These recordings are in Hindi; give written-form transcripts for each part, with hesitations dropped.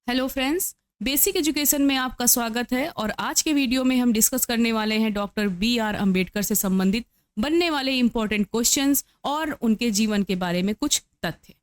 हेलो फ्रेंड्स, बेसिक एजुकेशन में आपका स्वागत है। और आज के वीडियो में हम डिस्कस करने वाले हैं डॉक्टर बी आर अम्बेडकर से संबंधित बनने वाले इम्पोर्टेंट क्वेश्चंस और उनके जीवन के बारे में कुछ तथ्य।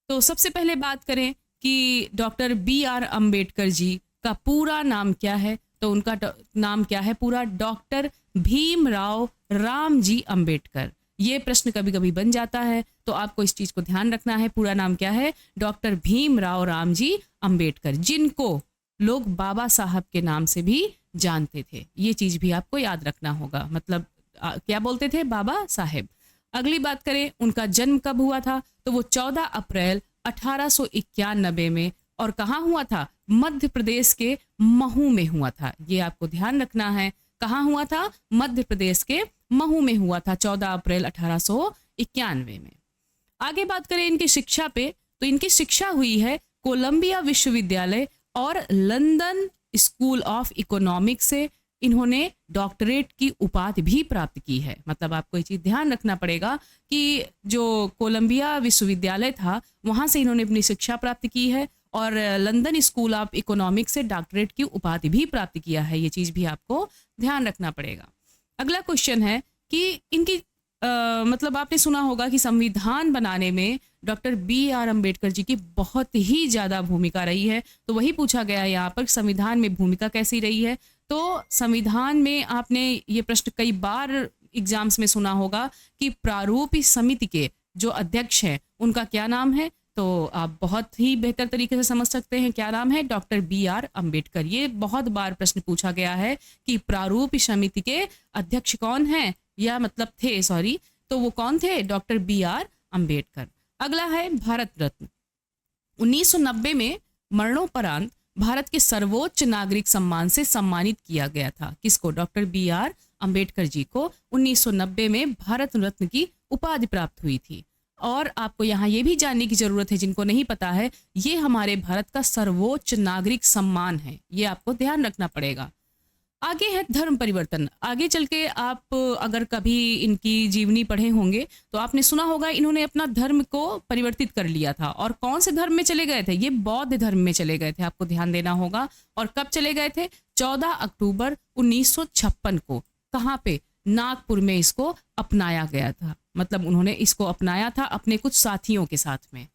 तो सबसे पहले बात करें कि doctor B R Ambedkar ji का पूरा नाम क्या है। तो उनका नाम क्या है पूरा? डॉक्टर भीमराव रामजी अम्बेडकर। ये प्रश्न कभी कभी बन जाता है, तो आपको इस चीज को ध्यान रखना है। पूरा नाम क्या है? डॉक्टर भीमराव रामजी अम्बेडकर, जिनको लोग बाबा साहब के नाम से भी जानते थे। ये चीज भी आपको याद रखना होगा। मतलब क्या बोलते थे? बाबा साहेब। अगली बात करें, उनका जन्म कब हुआ था? तो वो 14 अप्रैल 1891 में। और कहाँ हुआ था? मध्य प्रदेश के महू में हुआ था। ये आपको ध्यान रखना है। कहाँ हुआ था? मध्य प्रदेश के महू में हुआ था 14 अप्रैल 1891 में। आगे बात करें इनकी शिक्षा पे, तो इनकी शिक्षा हुई है कोलंबिया विश्वविद्यालय और लंदन स्कूल ऑफ इकोनॉमिक्स से। इन्होंने डॉक्टरेट की उपाधि भी प्राप्त की है। मतलब आपको ये चीज ध्यान रखना पड़ेगा कि जो कोलंबिया विश्वविद्यालय था वहां से इन्होंने अपनी शिक्षा प्राप्त की है और लंदन स्कूल ऑफ इकोनॉमिक्स से डॉक्टरेट की उपाधि भी प्राप्त किया है। ये चीज भी आपको ध्यान रखना पड़ेगा। अगला क्वेश्चन है कि इनकी मतलब आपने सुना होगा कि संविधान बनाने में doctor B R Ambedkar ji की बहुत ही ज्यादा भूमिका रही है। तो वही पूछा गया है यहाँ पर, संविधान में भूमिका कैसी रही है। तो संविधान में आपने ये प्रश्न कई बार एग्जाम्स में सुना होगा कि प्रारूप समिति के जो अध्यक्ष हैं उनका क्या नाम है। तो आप बहुत ही बेहतर तरीके से समझ सकते हैं क्या नाम है? Doctor B R Ambedkar. ये बहुत बार प्रश्न पूछा गया है कि प्रारूप समिति के अध्यक्ष कौन है, या मतलब थे, सॉरी। तो वो कौन थे? Doctor B R Ambedkar. अगला है भारत रत्न। 1990 में मरणोपरांत भारत के सर्वोच्च नागरिक सम्मान से सम्मानित किया गया था। किसको? Doctor B R Ambedkar ji को 1990 में भारत रत्न की उपाधि प्राप्त हुई थी। और आपको यहाँ ये भी जानने की जरूरत है, जिनको नहीं पता है, ये हमारे भारत का सर्वोच्च नागरिक सम्मान है। ये आपको ध्यान रखना पड़ेगा। आगे है धर्म परिवर्तन। आगे चल के आप अगर कभी इनकी जीवनी पढ़े होंगे तो आपने सुना होगा इन्होंने अपना धर्म को परिवर्तित कर लिया था। और कौन से धर्म में चले गए थे? ये बौद्ध धर्म में चले गए थे। आपको ध्यान देना होगा। और कब चले गए थे? 14 अक्टूबर 1956 को। कहाँ पे? नागपुर में इसको अपनाया गया था। मतलब उन्होंने इसको अपनाया था अपने कुछ साथियों के साथ में।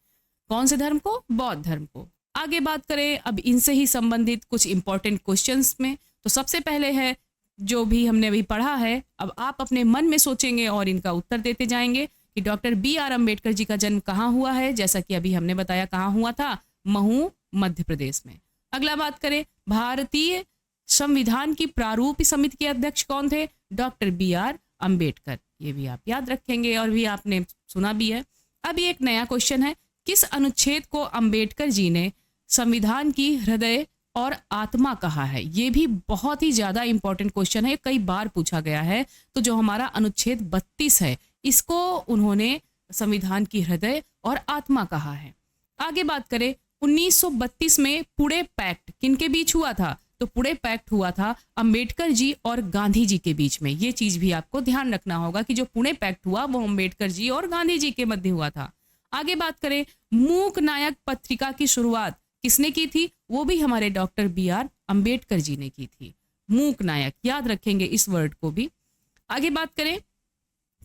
कौन से धर्म को? बौद्ध धर्म को। आगे बात करें अब इनसे ही संबंधित कुछ इंपॉर्टेंट क्वेश्चंस में, तो सबसे पहले है जो भी हमने अभी पढ़ा है, अब आप अपने मन में सोचेंगे और इनका उत्तर देते जाएंगे कि doctor B R Ambedkar ji का जन्म कहाँ हुआ है। जैसा कि अभी हमने बताया, कहाँ हुआ था? महू, मध्य प्रदेश में। अगला बात करें, भारतीय संविधान की प्रारूप समिति के अध्यक्ष कौन थे? Doctor B R Ambedkar. ये भी आप याद रखेंगे और भी आपने सुना भी है। अभी एक नया क्वेश्चन है, किस अनुच्छेद को अम्बेडकर जी ने संविधान की हृदय और आत्मा कहा है? ये भी बहुत ही ज्यादा इंपॉर्टेंट क्वेश्चन है, कई बार पूछा गया है। तो जो हमारा अनुच्छेद 32 है, इसको उन्होंने संविधान की हृदय और आत्मा कहा है। आगे बात करें, 1932 में पुणे पैक्ट किनके बीच हुआ था? तो पुणे पैक्ट हुआ था अम्बेडकर जी और गांधी जी के बीच में। ये चीज भी आपको ध्यान रखना होगा कि जो पुणे पैक्ट हुआ वो अम्बेडकर जी और गांधी जी के मध्य हुआ था। आगे बात करें, मूक नायक पत्रिका की शुरुआत किसने की थी? वो भी हमारे doctor B R Ambedkar ji ने की थी। मूक नायक, याद रखेंगे इस वर्ड को भी। आगे बात करें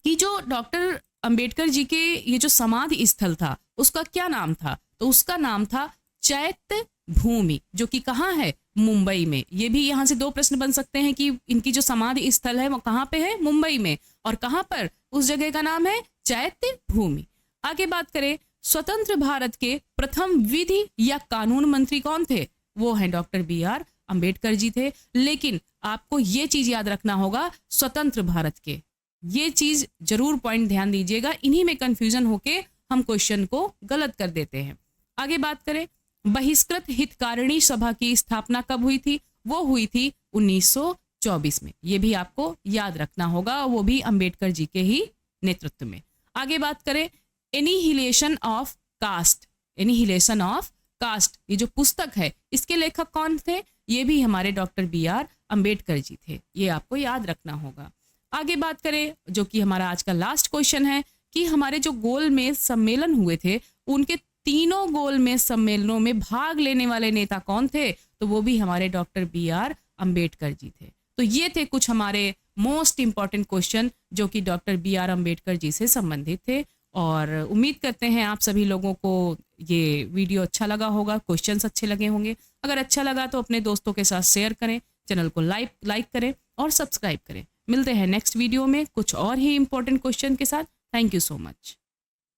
कि जो डॉक्टर अम्बेडकर जी के ये जो समाधि स्थल था उसका क्या नाम था? तो उसका नाम था चैत्य भूमि, जो कि कहाँ है? मुंबई में। ये भी यहाँ से दो प्रश्न बन सकते हैं कि इनकी जो समाधि स्थल है वो कहाँ पे है? मुंबई में। और कहाँ पर? उस जगह का नाम है चैत्य भूमि। आगे बात करें, स्वतंत्र भारत के प्रथम विधि या कानून मंत्री कौन थे? वो हैं doctor B R Ambedkar ji थे। लेकिन आपको ये चीज याद रखना होगा, स्वतंत्र भारत के, ये चीज जरूर पॉइंट ध्यान दीजिएगा। इन्हीं में कंफ्यूजन होके हम क्वेश्चन को गलत कर देते हैं। आगे बात करें, बहिष्कृत हितकारिणी सभा की स्थापना कब हुई थी? वो हुई थी 1924 में। ये भी आपको याद रखना होगा, वो भी अम्बेडकर जी के ही नेतृत्व में। आगे बात करें, annihilation of caste, annihilation of caste, ये जो पुस्तक है इसके लेखक कौन थे? ये भी हमारे doctor B R Ambedkar ji थे। ये आपको याद रखना होगा। आगे बात करें, जो कि हमारा आज का लास्ट क्वेश्चन है, कि हमारे जो गोल में सम्मेलन हुए थे उनके तीनों गोल मेज सम्मेलनों में भाग लेने वाले नेता कौन थे? तो वो भी हमारे डॉक्टर BR अम्बेडकर जी थे। तो ये थे कुछ हमारे मोस्ट इंपॉर्टेंट क्वेश्चन जो कि डॉक्टर BR अम्बेडकर जी से संबंधित थे। और उम्मीद करते हैं आप सभी लोगों को ये वीडियो अच्छा लगा होगा, क्वेश्चंस अच्छे लगे होंगे। अगर अच्छा लगा तो अपने दोस्तों के साथ शेयर करें, चैनल को लाइक करें और सब्सक्राइब करें। मिलते हैं नेक्स्ट वीडियो में कुछ और ही इंपॉर्टेंट क्वेश्चन के साथ। Thank you so much.